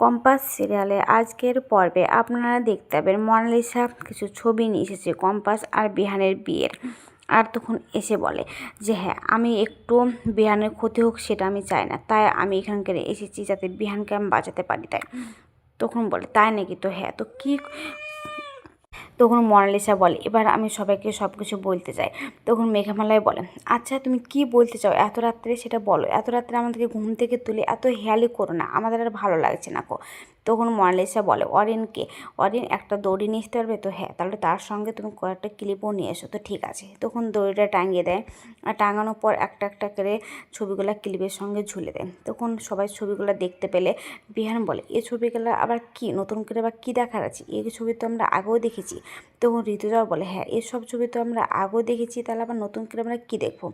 Compass সিরিয়ালে আজকের পর্বে আপনারা দেখতে পাবেন মোনালিসা কিছু ছবি নিয়ে এসেছে কম্পাস আর বিহানের বিয়ের। আর তখন এসে বলে যে হ্যাঁ, আমি একটু বিহানের ক্ষতি হোক সেটা আমি চাই না, তাই আমি এখানকার এসেছি যাতে বিহানকে আমি বাঁচাতে পারি। তাই তখন বলে তাই নাকি, তো হ্যাঁ, তো কী। তখন মোনালিসা বলে এবার আমি সবাইকে সব কিছু বলতে চাই। তখন মেঘামালাই বলে আচ্ছা তুমি কি বলতে চাও এত রাত্রে, সেটা বলো। এত রাত্রে আমাদেরকে ঘুম থেকে তুলে এত হেয়ালি করো না, আমাদের আর ভালো লাগছে না কো। তখন মোনালিসা বলে অরিনকে, অরিন একটা দড়ি নিয়ে আসতে পারবে? তো হ্যাঁ, তাহলে তার সঙ্গে তুমি কয়েকটা ক্লিপও নিয়ে এসো। তো ঠিক আছে। তখন দড়িটা টাঙিয়ে দেয়, আর টাঙানোর পর একটা একটা করে ছবিগুলো ক্লিপের সঙ্গে ঝুলে দেয়। তখন সবাই ছবিগুলো দেখতে পেলে বিহান বলে এই ছবিগুলো আবার কি নতুন করে আবার কী দেখার আছে, এই ছবি তো আমরা আগেও দেখেছি। তখন ঋতুজাও বলে হ্যাঁ, এসব ছবি তো আমরা আগেও দেখেছি, তাহলে আবার নতুন করে আমরা কী দেখবো।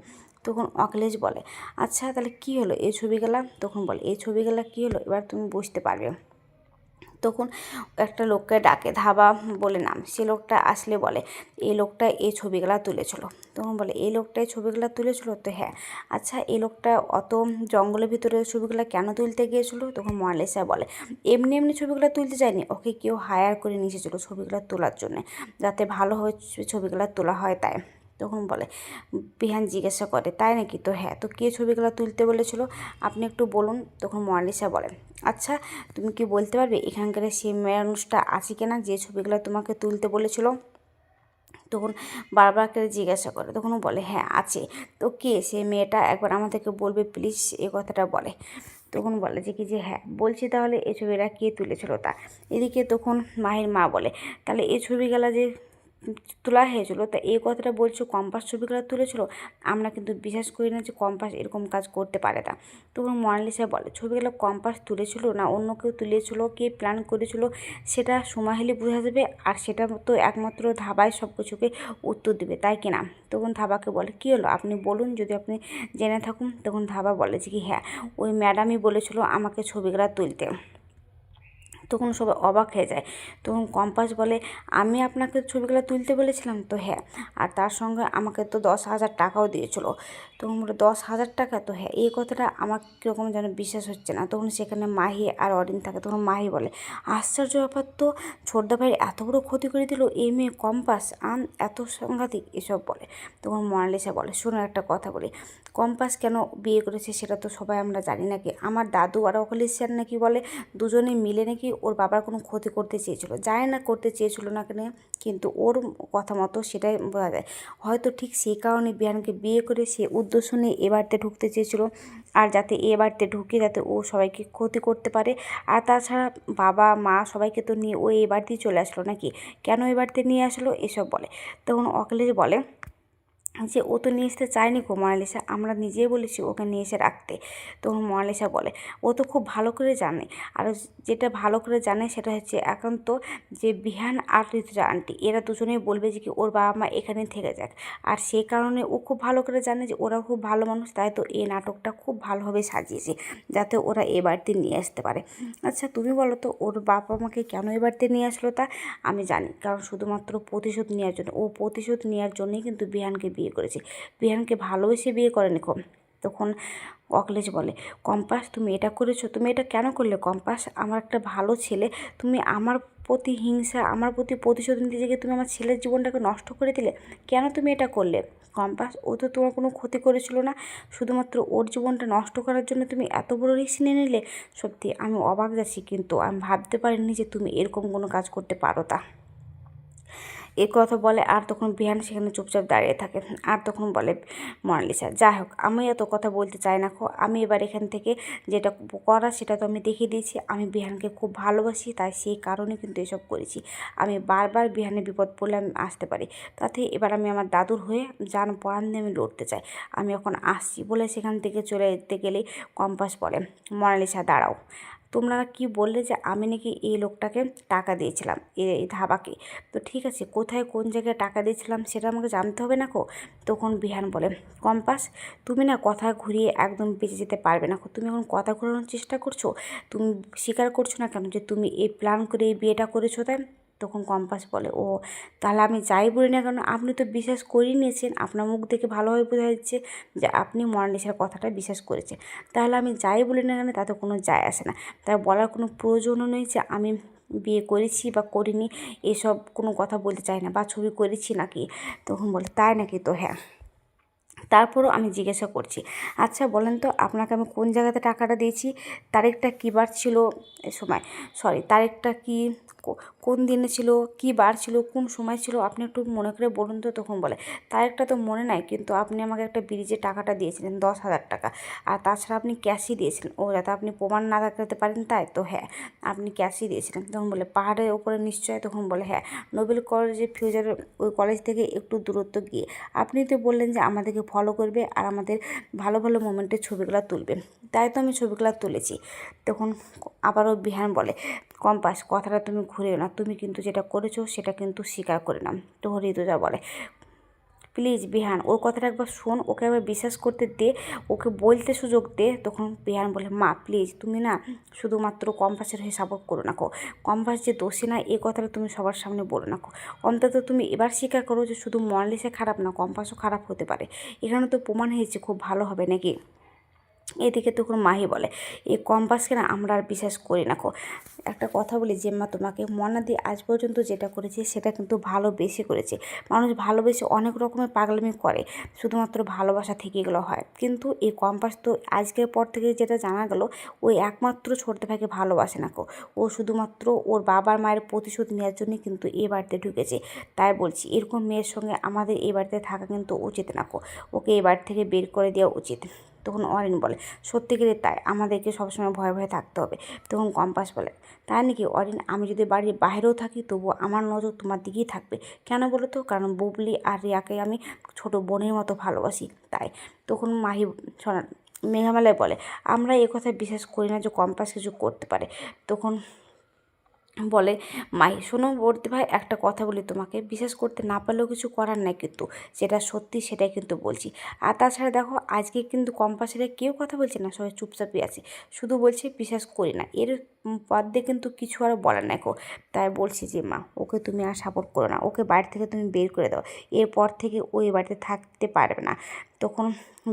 তখন অখিলেশ বলে আচ্ছা তাহলে কী হলো এই ছবিগুলা। তখন বলে এই ছবিগুলা কী হলো এবার তুমি বুঝতে পারবে। তখন একটা লোককে ডাকে, ধাবা বলে নাম। সে লোকটা আসলে বলে এই লোকটা এই ছবিগুলা তুলেছিল। তখন বলে এই লোকটা এই ছবিগুলা তুলেছিল? তো হ্যাঁ। আচ্ছা এই লোকটা অত জঙ্গলের ভিতরে ছবিগুলো কেন তুলতে গিয়েছিল? তখন মোনালিসা বলে এমনি এমনি ছবিগুলো তুলতে যায়নি, ওকে কেউ হায়ার করে নিয়ে এসেছিলো ছবিগুলো তোলার জন্যে, যাতে ভালো হয়ে ছবিগুলো তোলা হয় তাই। তখন বলে বিহান জিজ্ঞাসা করে তাই নাকি, তো হ্যাঁ, তো কে ছবিগুলো তুলতে বলেছিল আপনি একটু বলুন। তখন মোনালিসা বলে আচ্ছা তুমি কি বলতে পারবে এখানকার সেই মানুষটা আছে কিনা যে ছবিগুলো তোমাকে তুলতে বলেছিল? তখন বারবার করে জিজ্ঞাসা করে। তখন ও বলে হ্যাঁ আছে। তো কে সে মেয়েটা, একবার আমাদেরকে বলবে প্লিজ, এই কথাটা বলে। তখন বলে যে কি যে হ্যাঁ বলছি, তাহলে এই ছবিটা কে তুলেছিল তা। এদিকে তখন মাহির মা বলে তাহলে এই ছবিগুলো যে তোলা হয়েছিল, তা এই কথাটা বলছো কম্পাস ছবিগুলো তুলেছিল, আমরা কিন্তু বিশ্বাস করি না যে কম্পাস এরকম কাজ করতে পারে না। তখন মোনালিসা বলে ছবিগুলো কম্পাস তুলেছিল না অন্য কেউ তুলেছিল, কে প্ল্যান করেছিল সেটা সময় হলে বোঝা যাবে, আর সেটা তো একমাত্র ধাবায় সব কিছুকে উত্তর দেবে, তাই কিনা। তখন ধাবাকে বলে কী হলো আপনি বলুন যদি আপনি জেনে থাকুন। তখন ধাবা বলে যে কি হ্যাঁ, ওই ম্যাডামই বলেছিল আমাকে ছবিগুলো তুলতে। তখন সবাই অবাক হয়ে যায়। তখন কম্পাস বলে আমি আপনাকে ছবিগুলো তুলতে বলেছিলাম? তো হ্যাঁ, আর তার সঙ্গে আমাকে তো 10,000 টাকাও দিয়েছিল। তখন বলে 10,000 টাকা? তো হ্যাঁ, এই কথাটা আমার কীরকম যেন বিশ্বাস হচ্ছে না। তখন সেখানে মাহি আর অরিন থাকে। তখন মাহি বলে আশ্চর্য ব্যাপার তো, ছোটদা ভাই এত বড় ক্ষতি করে দিল এই মেয়ে কম্পাস, এত সাংঘাতিক এসব বলে। তখন মোনালিসা বলে শোনো একটা কথা বলি, কম্পাস কেন বিয়ে করেছে সেটা তো সবাই আমরা জানি নাকি। আমার দাদু আর অখিলেশ স্যার নাকি বলে দুজনে মিলে নাকি ওর বাবার কোনো ক্ষতি করতে চেয়েছিল, জানি না করতে চেয়েছিল না কেন, কিন্তু ওর কথা মতো সেটাই বোঝা যায়। হয়তো ঠিক সেই কারণে বিহানকে বিয়ে করে সে উদ্দেশ্য নিয়ে এ বাড়িতে ঢুকতে চেয়েছিল, আর যাতে এ বাড়িতে ঢুকে যাতে ও সবাইকে ক্ষতি করতে পারে। আর তাছাড়া বাবা মা সবাইকে তো নিয়ে ও এ বাড়িতেই চলে আসলো নাকি, কেন এ বাড়িতে নিয়ে আসলো এসব বলে। তখন অখিলেশ বলে যে ও তো নিয়ে আসতে চায়নি গো মোনালিসা, আমরা নিজেই বলেছি ওকে নিয়ে এসে রাখতে। তখন মোনালিসা বলে ও তো খুব ভালো করে জানে, আর যেটা ভালো করে জানে সেটা হচ্ছে একান্ত যে বিহান আর ঋতুজা আন্টি এরা দুজনেই বলবে যে কি ওর বাবা মা এখানে থেকে যাক, আর সেই কারণে ও খুব ভালো করে জানে যে ওরা খুব ভালো মানুষ, তাই তো এই নাটকটা খুব ভালোভাবে সাজিয়েছে যাতে ওরা এ বাড়িতে নিয়ে আসতে পারে। আচ্ছা তুমি বলো তো ওর বাবা মাকে কেন এ বাড়িতে নিয়ে আসলো? তা আমি জানি, কারণ শুধুমাত্র প্রতিশোধ নেওয়ার জন্য। ও প্রতিশোধ নেওয়ার জন্যই কিন্তু বিহানকে বিয়ে করেছে, বিহানকে ভালোবেসে বিয়ে করেনি কম। তখন অখিলেশ বলে কম্পাস তুমি এটা করেছো, তুমি এটা কেন করলে কম্পাস? আমার একটা ভালো ছেলে, তুমি আমার প্রতি হিংসা, আমার প্রতি প্রতিশোধ নিতে গিয়ে তুমি আমার ছেলের জীবনটাকে নষ্ট করে দিলে, কেন তুমি এটা করলে কম্পাস? ও তো তোমার কোনো ক্ষতি করেছিল না, শুধুমাত্র ওর জীবনটা নষ্ট করার জন্য তুমি এত বড় রিস্ক নিয়ে নিলে। সত্যি আমি অবাক যাচ্ছি, কিন্তু আমি ভাবতে পারিনি যে তুমি এরকম কোনো কাজ করতে পারো তা। এ কথা বলে, আর তখন বিহান সেখানে চুপচাপ দাঁড়িয়ে থাকে। আর তখন বলে মোনালিসা যাই হোক আমি এত কথা বলতে চাই না খো, আমি এবার এখান থেকে যেটা করা সেটা তো আমি দেখিয়ে দিয়েছি, আমি বিহানকে খুব ভালোবাসি, তাই সেই কারণে কিন্তু এসব করেছি। আমি বারবার বিহানের বিপদ পড়লে আমি আসতে পারি, তাতে এবার আমি আমার দাদুর হয়ে যান পরাণ দিয়ে আমি লড়তে চাই, আমি এখন আসছি বলে সেখান থেকে চলে যেতে গেলেই কম্পাস বলে মোনালিসা দাঁড়াও, তোমরা কি বললে যে আমি নাকি এই লোকটাকে টাকা দিয়েছিলাম এই ধাবাকে, তো ঠিক আছে কোথায় কোন জায়গায় টাকা দিয়েছিলাম সেটা আমাকে জানতে হবে না কো। তখন বিহান বলে কম্পাস তুমি না কথা ঘুরিয়ে একদম বেঁচে যেতে পারবে না, তুমি এখন কথা ঘোরানোর চেষ্টা করছো, তুমি স্বীকার করছো না কেন যে তুমি এই প্ল্যান করে এই বিয়েটা করেছো? তাই তখন কম্পাস বলে, ও তাহলে আমি যাই বলি না কেন আপনি তো বিশ্বাস করেই নিয়েছেন, আপনার মুখ দেখে ভালোভাবে বোঝা যাচ্ছে যে আপনি মোনালিসার কথাটা বিশ্বাস করেছেন, তাহলে আমি যাই বলি না কেন তাতে কোনো যায় আসে না, তাই বলার কোনো প্রয়োজনও নেই যে আমি বিয়ে করেছি বা করিনি, এসব কোনো কথা বলতে চাই না, বা ছবি করেছি নাকি। তখন বলে, তাই নাকি, তো হ্যাঁ। তারপরও আমি জিজ্ঞাসা করছি, আচ্ছা বলেন তো আপনাকে আমি কোন জায়গাতে টাকাটা দিয়েছি, তারিখটা কী বার ছিল, সময় তারিখটা কি, কোন দিনে ছিল, কী বার ছিল, কোন সময় ছিল, আপনি একটু মনে করে বলুন তো। তখন বলে, তারিখটা তো মনে নাই, কিন্তু আপনি আমাকে একটা ব্রিজের টাকাটা দিয়েছিলেন 10,000 টাকা, আর তাছাড়া আপনি ক্যাশই দিয়েছিলেন, ও যাতে আপনি প্রমাণ না দেখাতে পারেন তাই, তো হ্যাঁ আপনি ক্যাশই দিয়েছিলেন। তখন বলে, পাহাড়ের ওপরে নিশ্চয়। তখন বলে, হ্যাঁ নোবেল কলেজে ফিউচারের ওই কলেজ থেকে একটু দূরত্ব গিয়ে। আপনি তো বললেন যে আমাদেরকে ফলো করবে আর আমাদের ভালো ভালো মোমেন্টের ছবিগুলো তুলবে, তাই তো আমি ছবিগুলো তুলেছি। তখন আবারও বিহান বলে, কম্পাস কথাটা তুমি ঘুরেও না, তুমি কিন্তু যেটা করেছো সেটা কিন্তু স্বীকার করে নাও। তখন ঋতুজা বলে, প্লিজ বিহান ওর কথাটা একবার শোন, ওকে একবার বিশ্বাস করতে দে, ওকে বলতে সুযোগ দে। তখন বিহান বলে, মা প্লিজ তুমি না শুধুমাত্র কম্পাসের হয়ে সাপোর্ট করো না, কম্পাস যে দোষী না এই কথাটা তুমি সবার সামনে বলো না, অন্তত তুমি এবার স্বীকার করো যে শুধু মোনালিসা খারাপ না, কম্পাসও খারাপ হতে পারে, এখানে তো প্রমাণ হয়েছে, খুব ভালো হবে নাকি। এদিকে তখন মাহি বলে, এই কম্পাসকে না আমরা আর বিশ্বাস করি না। একটা কথা বলি জেম্মা তোমাকে, মনাদি আজ পর্যন্ত যেটা করেছে সেটা কিন্তু ভালোবেসে করেছে, মানুষ ভালোবেসে অনেক রকমের পাগলামি করে, শুধুমাত্র ভালোবাসা থেকে এগুলো হয়, কিন্তু এই কম্পাস তো আজকের পর থেকে যেটা জানা গেল, ওই একমাত্র ছোট্ট ভাইকে ভালোবাসে না, ও শুধুমাত্র ওর বাবার মায়ের প্রতিশোধ নেওয়ার জন্যই কিন্তু এ বাড়িতে ঢুকেছে। তাই বলছি এরকম মেয়ের সঙ্গে আমাদের এই বাড়িতে থাকা কিন্তু উচিত না, ওকে এই বাড়ি থেকে বের করে দেওয়া উচিত। তখন অরিন বলে, সত্যিকারে তাই, আমাদেরকে সবসময় ভয়ে ভয়ে থাকতে হবে। তখন কম্পাস বলে, তাই নাকি অরিন, আমি যদি বাড়ির বাইরেও থাকি তবুও আমার নজর তোমার দিকেই থাকবে, কেন বলো তো? কারণ বুবলি আর রিয়াকে আমি ছোট বোনের মতো ভালোবাসি তাই। তখন মাহি শোনা মেঘামেলায় বলে, আমরা এ কথা বিশ্বাস করি না যে কম্পাস কিছু করতে পারে। তখন বলে মাই, শোনো বর্দি ভাই, একটা কথা বলি তোমাকে, বিশ্বাস করতে না পারলেও কিছু করার নাই, কিন্তু যেটা সত্যি সেটাই কিন্তু বলছি। আর তাছাড়া দেখো আজকে কিন্তু কম্পাসের কেউ কথা বলছে না, সবাই চুপচাপই আছে, শুধু বলছে বিশ্বাস করি না, এর বাদে কিন্তু কিছু আর বলার নাই তাই বলছি যে মা ওকে তুমি আর সাপোর্ট করো না, ওকে বাড়ি থেকে তুমি বের করে দাও, এরপর থেকে ওই বাড়িতে থাকতে পারবে না। তখন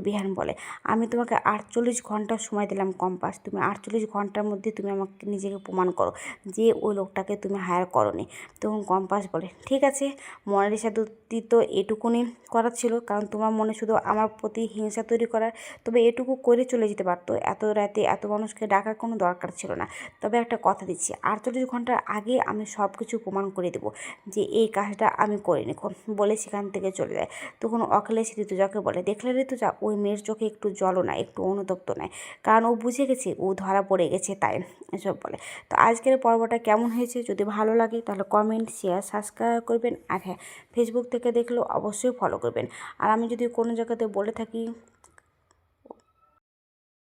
বিহান বলে, আমি তোমাকে 48 ঘন্টা সময় দিলাম কম্পাস, তুমি 48 ঘন্টার মধ্যে তুমি আমাকে নিজেকে প্রমাণ করো যে ওই লোকটাকে তুমি হায়ার করোনি। তখন কম্পাস বলে, ঠিক আছে, মোনালিসা দুটি তো এটুকুনি করার ছিল, কারণ তোমার মনে শুধু আমার প্রতি হিংসা তৈরি করার, তবে এটুকু করে চলে যেতে পারতো, এত রাতে এত মানুষকে ডাকার কোনো দরকার ছিল না। তবে একটা কথা দিচ্ছি, 48 ঘন্টার আগে আমি সব কিছু প্রমাণ করে দেবো যে এই কাজটা আমি করিনি, বলে সেখান থেকে চলে যায়। তখন অখিলেশ ঋতুজাকে বলে, দেখলে ঋতুজা, ওই মেয়ের চোখে একটু জলও না, একটু অনুতপ্ত নাই, কারণ ও বুঝে গেছে ও ধরা পড়ে গেছে তাই এসব বলে। তো আজকের পর্বটা কেমন হয়েছে, যদি ভালো লাগে তাহলে কমেন্ট, শেয়ার, সাবস্ক্রাইব করবেন, আর হ্যাঁ ফেসবুক থেকে দেখলেও অবশ্যই ফলো করবেন। আর আমি যদি কোনো জায়গাতে বলে থাকি